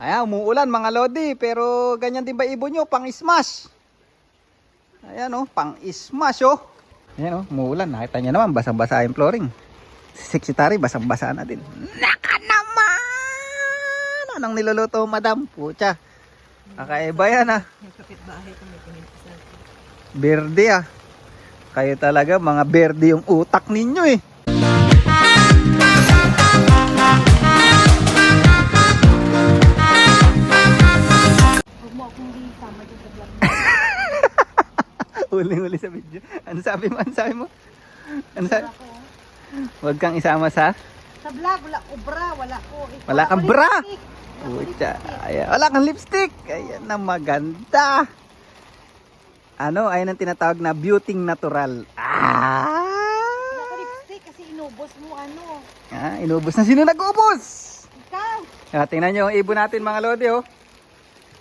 Ayan, umuulan mga lodi, pero ganyan din ba ibon nyo? Pang smash. Ayan oh, pang smash oh. Ayan oh, umuulan. Nakita nyo naman, basang-basa yung flooring. Sexitary, basang-basa na din. Naka naman! Anong niluluto, madam? Pucha. Kakaiba yan ah. Yung kapitbahay ko may pinipisa. Berde ah. Kayo talaga, mga berde yung utak ninyo eh. Huwag mo akong isama dyan sa vlog. Huling-huli sa video. Ano sabi mo? Ano sabi mo? Ano sabi? Ako. Huwag kang isama sa... Sa vlog, wala ko bra, wala ko. Wala kang bra? lipstick. Pucha. Ayan. Wala kang lipstick. Ayan na maganda. Ano? Ayun ang tinatawag na beauty natural. Wala ko lipstick kasi inubos mo ano. Inubos na. Sino nag-ubos? Ikaw. Tingnan nyo ang ibon natin mga lodi oh.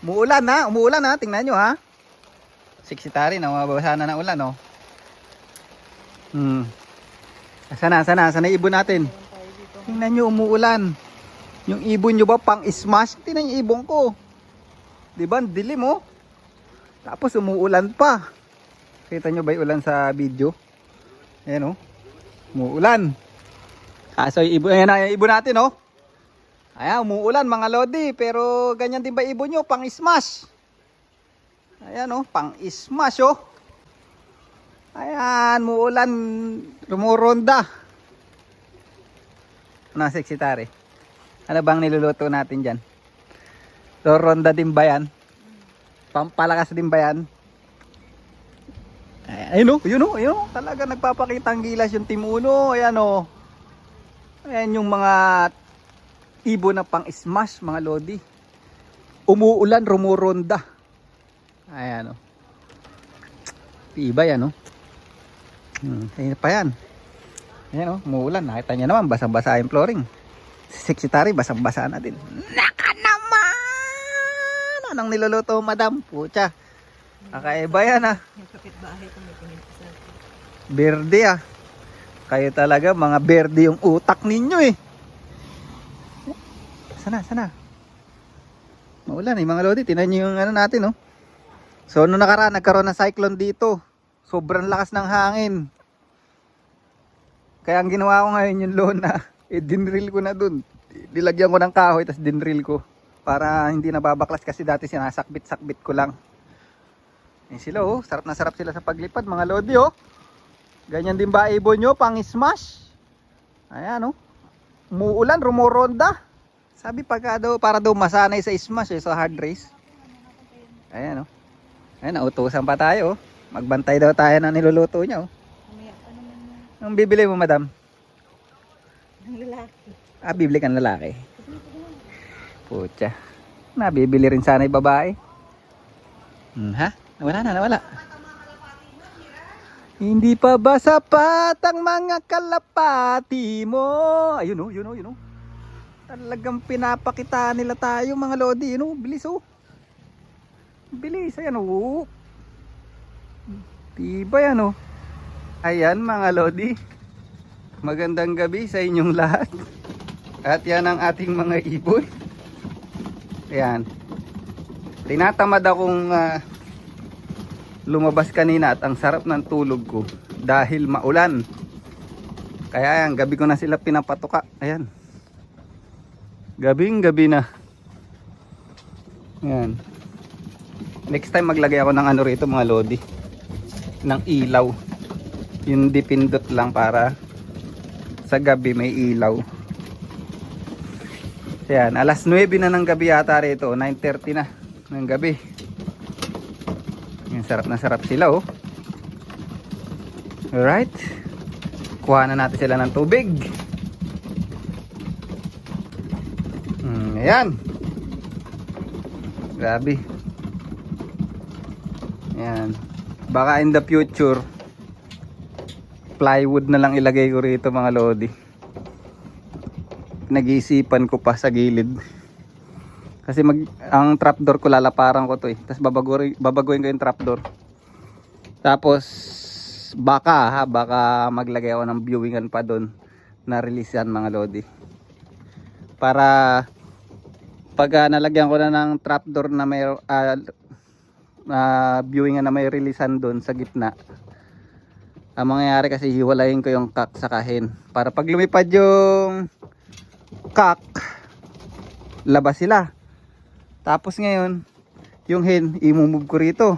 Umuulan ha. Umuulan ha. Tingnan nyo ha. Sexitary na. Mababasa na ng ulan oh. Sana yung ibon natin. Tingnan nyo umuulan. Yung ibon nyo ba pang smash? Tingnan yung ibon ko. Diba? Dilim oh. Tapos umuulan pa. Kita nyo ba yung ulan sa video? Ayan oh. Umuulan. Kaso yung ibon, ayan na yung ibon natin oh. Ayan, umuulan mga lodi. Pero ganyan din ba ibon nyo? Pang smash. Ayan oh, pang smash oh. Ayan, umuulan. Rumuronda. Ano sexitary? Ano bang niluluto natin dyan? Roronda din ba yan? Pampalakas din ba yan? Ayun o, yun o, yun o. Talaga nagpapakita ang gilas yung Team Uno. Ayan o. Ayan yung mga ibon na pang smash mga lodi. Umuulan, rumuronda. Ayan o. Iba yan o. Ayun pa yan. Ayan o, umuulan. Nakita nyo naman, basang-basa yung flooring. Sexitary, basang-basa na din. Naka naman! Anong niluluto, madam? Pucha. Kakaiba yan ah. Yung kapitbahay ko may pinipisa. Berde ah. Kayo talaga, mga berde yung utak ninyo eh. Sana. Maulan eh mga lodi. Tinan nyo yung ano natin oh. So nung nakaraan, nagkaroon ng cyclone dito. Sobrang lakas ng hangin. Kaya ang ginawa ko ngayon yung lona, dinrill ko na dun. Dilagyan ko ng kahoy, tapos dinrill ko. Para hindi nababaklas kasi dati sinasakbit-sakbit ko lang. Ayan sila oh, sarap na sarap sila sa paglipad mga lodi oh. Ganyan din ba ibon nyo, pang smash? Ayan oh. Umuulan, rumuronda. Sabi pagka daw, para daw masanay sa smash sa hard race. Ayan oh. Ayan, nautusan pa tayo oh. Magbantay daw tayo ng niluluto niya oh. Mamaya pa naman na. Anong bibili mo madam? Ng lalaki. Bibili kang lalaki. Pucha. Nabibili rin sana yung babae. Ha? Nawala. Hindi pa ba sapat ang mga kalapati mo? Ayun oh, yun oh. Talagang pinapakita nila tayo mga lodi. Yun oh, bilis oh. Bilis, ayan oh. Diba yan oh. Ayan mga lodi. Magandang gabi sa inyong lahat. At yan ang ating mga ibon. Ayan. Tinatamad akong lumabas kanina at ang sarap ng tulog ko dahil maulan. Kaya ayan, gabi ko na sila pinapatuka. Ayan. Gabing-gabi na. Ayan. Next time maglagay ako ng ano rito mga lodi. Ng ilaw. Yung dipindot lang para sa gabi may ilaw. Ayan, alas 9 na ng gabi yata rito. 9:30 na ng gabi. Ayan, sarap na sarap sila oh. Alright. Kuha na natin sila ng tubig. Ayan. Grabe. Ayan. Baka in the future plywood na lang ilagay ko rito mga lodi. Nag-iisipan ko pa sa gilid. Kasi ang trapdoor ko lalaparan ko to eh. Tapos babaguhin ko yung trapdoor. Tapos baka maglagay ako ng viewingan pa doon na release yan mga lodi. Para pag nalagyan ko na ng trapdoor na may viewing na may releasean doon sa gitna, ang mangyayari kasi hiwalayin ko yung cock sa hen para pag lumipad yung cock, labas sila. Tapos ngayon yung hen imumove ko rito,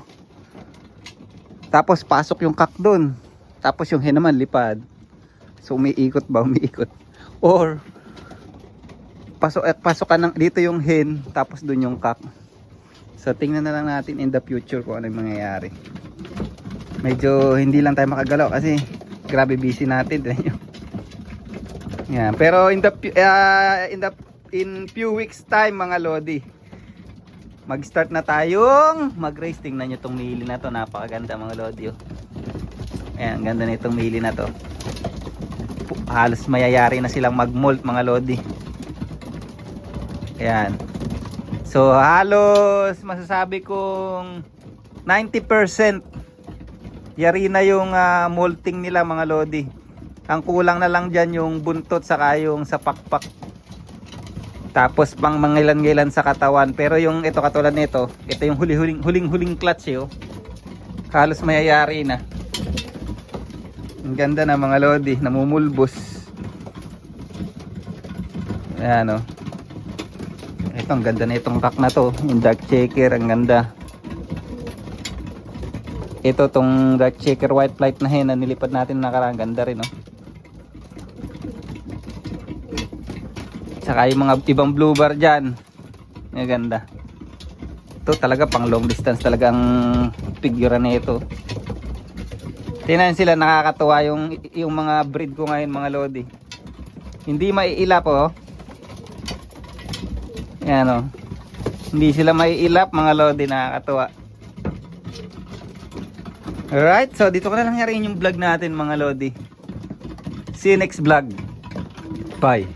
tapos pasok yung cock doon, tapos yung hen naman lipad. So umiikot or pasokan ng dito yung hen, tapos doon yung cock. So tingnan na lang natin in the future kung ano yung mangyayari. Medyo hindi lang tayo makagalaw kasi grabe busy natin. Yan. Pero in few weeks time mga lodi, mag-start na tayong mag-race. Tingnan nyo itong mili na to, napakaganda mga lodi. Ayan, ganda na itong mili na to. Halos mayayari na silang mag-molt mga lodi. Ayan. So halos masasabi kong 90% yari na yung molting nila mga lodi. Ang kulang na lang dyan yung buntot saka yung sa pakpak, tapos pang mangilan-ngilan sa katawan. Pero yung ito katulad nito, ito yung huling clutch halos mayayari na. Ang ganda na mga lodi, namumulbos. Ayan o. Ito ang ganda na itong cock na to, yung dark checker, ang ganda. Ito tong dark checker white flight na hen na nilipad natin nakaraan, ganda rin Saka yung mga ibang blue bar dyan, ang ganda. Ito talaga pang long distance talaga ang figure na ito. Tingnan sila, nakakatuwa yung mga breed ko ngayon mga lodi. Hindi maiilap Yan hindi sila maiilap mga lodi, nakakatuwa. Alright, so dito ko na lang yarin yung vlog natin mga lodi. See you next vlog. Bye.